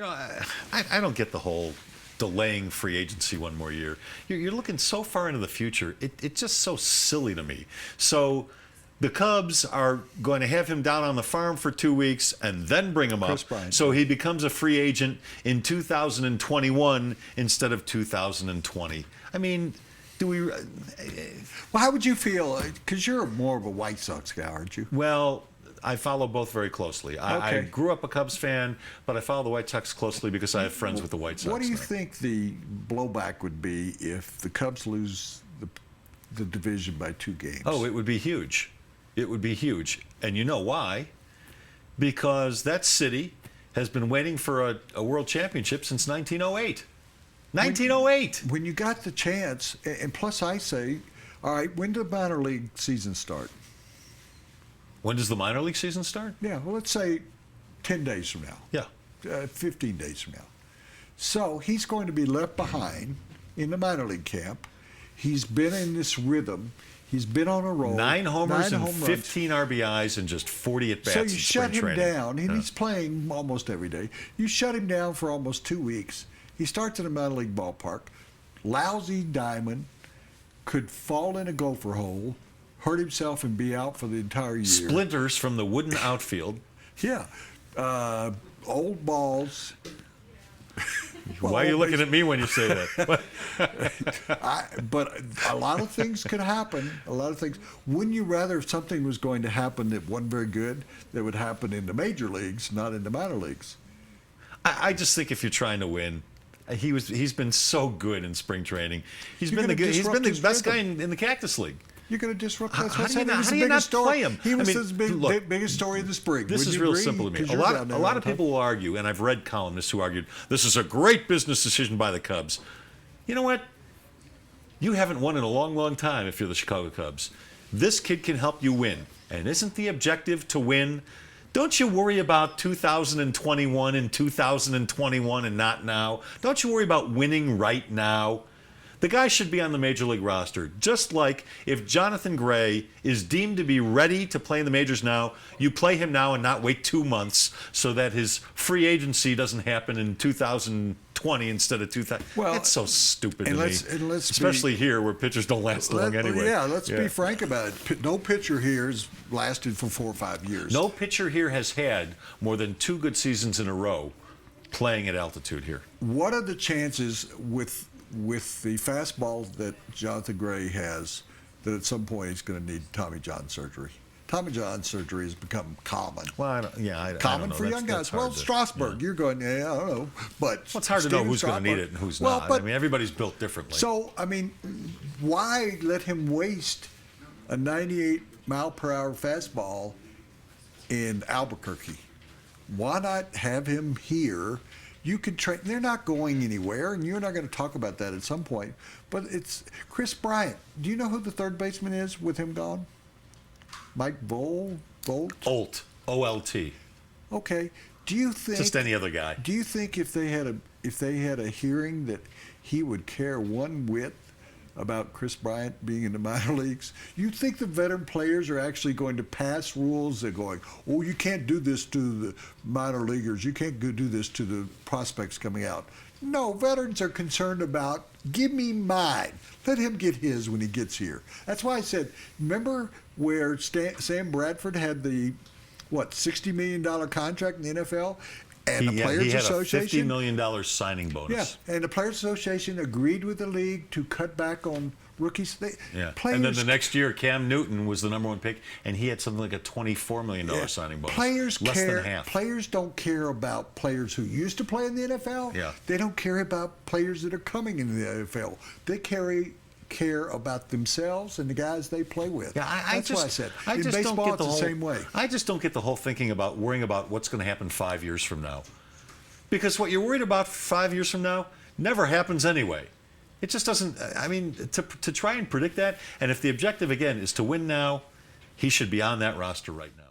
I don't get the whole delaying free agency one more year. You're looking so far into the future. It's just so silly to me. So the Cubs are going to have him down on the farm for 2 weeks and then bring him up. So he becomes a free agent in 2021 instead of 2020. I mean, do we... Well, how would you feel? Because you're more of a White Sox guy, aren't you? Well, I follow both very closely. I grew up a Cubs fan, but I follow the White Sox closely because I have friends with the White Sox. What do you think the blowback would be if the Cubs lose the division by 2 games? Oh, it would be huge. It would be huge. And you know why? Because that city has been waiting for a world championship since 1908. 1908! When you got the chance, and plus I say, all right, when does the minor league season start? When does the minor league season start? Yeah, well, let's say 10 days from now. Yeah. 15 days from now. So he's going to be left behind in the minor league camp. He's been in this rhythm. He's been on a roll. 9 homers and 15 RBIs and just 40 at-bats in spring training. So you shut him down, and he's playing almost every day. You shut him down for almost 2 weeks. He starts in a minor league ballpark. Lousy diamond, could fall in a gopher hole, hurt himself and be out for the entire year. Splinters from the wooden outfield. Yeah. Old balls. Why are you looking at me when you say that? But a lot of things could happen. A lot of things. Wouldn't you rather if something was going to happen that wasn't very good, that would happen in the major leagues, not in the minor leagues? I just think if you're trying to win, he's been so good in spring training. He's been the best guy in the Cactus League. You're going to disrupt that. How do you not play him? He was the biggest story of the spring. This is real simple to me. A lot of people will argue, and I've read columnists who argued, this is a great business decision by the Cubs. You know what? You haven't won in a long, long time if you're the Chicago Cubs. This kid can help you win. And isn't the objective to win? Don't you worry about 2021 and 2021 and not now. Don't you worry about winning right now. The guy should be on the major league roster. Just like if Jonathan Gray is deemed to be ready to play in the majors now, you play him now and not wait 2 months so that his free agency doesn't happen in 2020 instead of 2000. Well, that's so stupid to me. Especially here where pitchers don't last long anyway. Yeah, let's be frank about it. No pitcher here has lasted for 4 or 5 years. No pitcher here has had more than 2 good seasons in a row playing at altitude here. What are the chances with the fastball that Jonathan Gray has, that at some point he's going to need Tommy John surgery? Tommy John surgery has become common. Well, I don't know. For young guys. Well, Strasburg, you're going, I don't know. But it's hard to know who's going to need it and who's not. But, I mean, everybody's built differently. So, I mean, why let him waste a 98-mile-per-hour fastball in Albuquerque? Why not have him here? You could train. They're not going anywhere, and you're not going to talk about that at some point. But it's Chris Bryant. Do you know who the third baseman is with him gone? Mike Volt? Olt. O-L-T. Okay. Do you think just any other guy? Do you think if they had a hearing that he would care one whit about Chris Bryant being in the minor leagues? You think the veteran players are actually going to pass rules? They're going, oh, you can't do this to the minor leaguers. You can't do this to the prospects coming out. No, veterans are concerned about, give me mine. Let him get his when he gets here. That's why I said, remember where Sam Bradford had the, $60 million contract in the NFL? And the Players Association, he had a $50 million signing bonus. Yeah, and the Players Association agreed with the league to cut back on rookies. And then the next year, Cam Newton was the #1 pick, and he had something like a $24 million signing bonus. Players less than half. Players don't care about players who used to play in the NFL. Yeah. They don't care about players that are coming into the NFL. They care about themselves and the guys they play with. Yeah, That's why I said. In baseball, it's the same way. I just don't get the whole thinking about worrying about what's going to happen 5 years from now. Because what you're worried about 5 years from now never happens anyway. It just doesn't, I mean, to try and predict that, and if the objective, again, is to win now, he should be on that roster right now.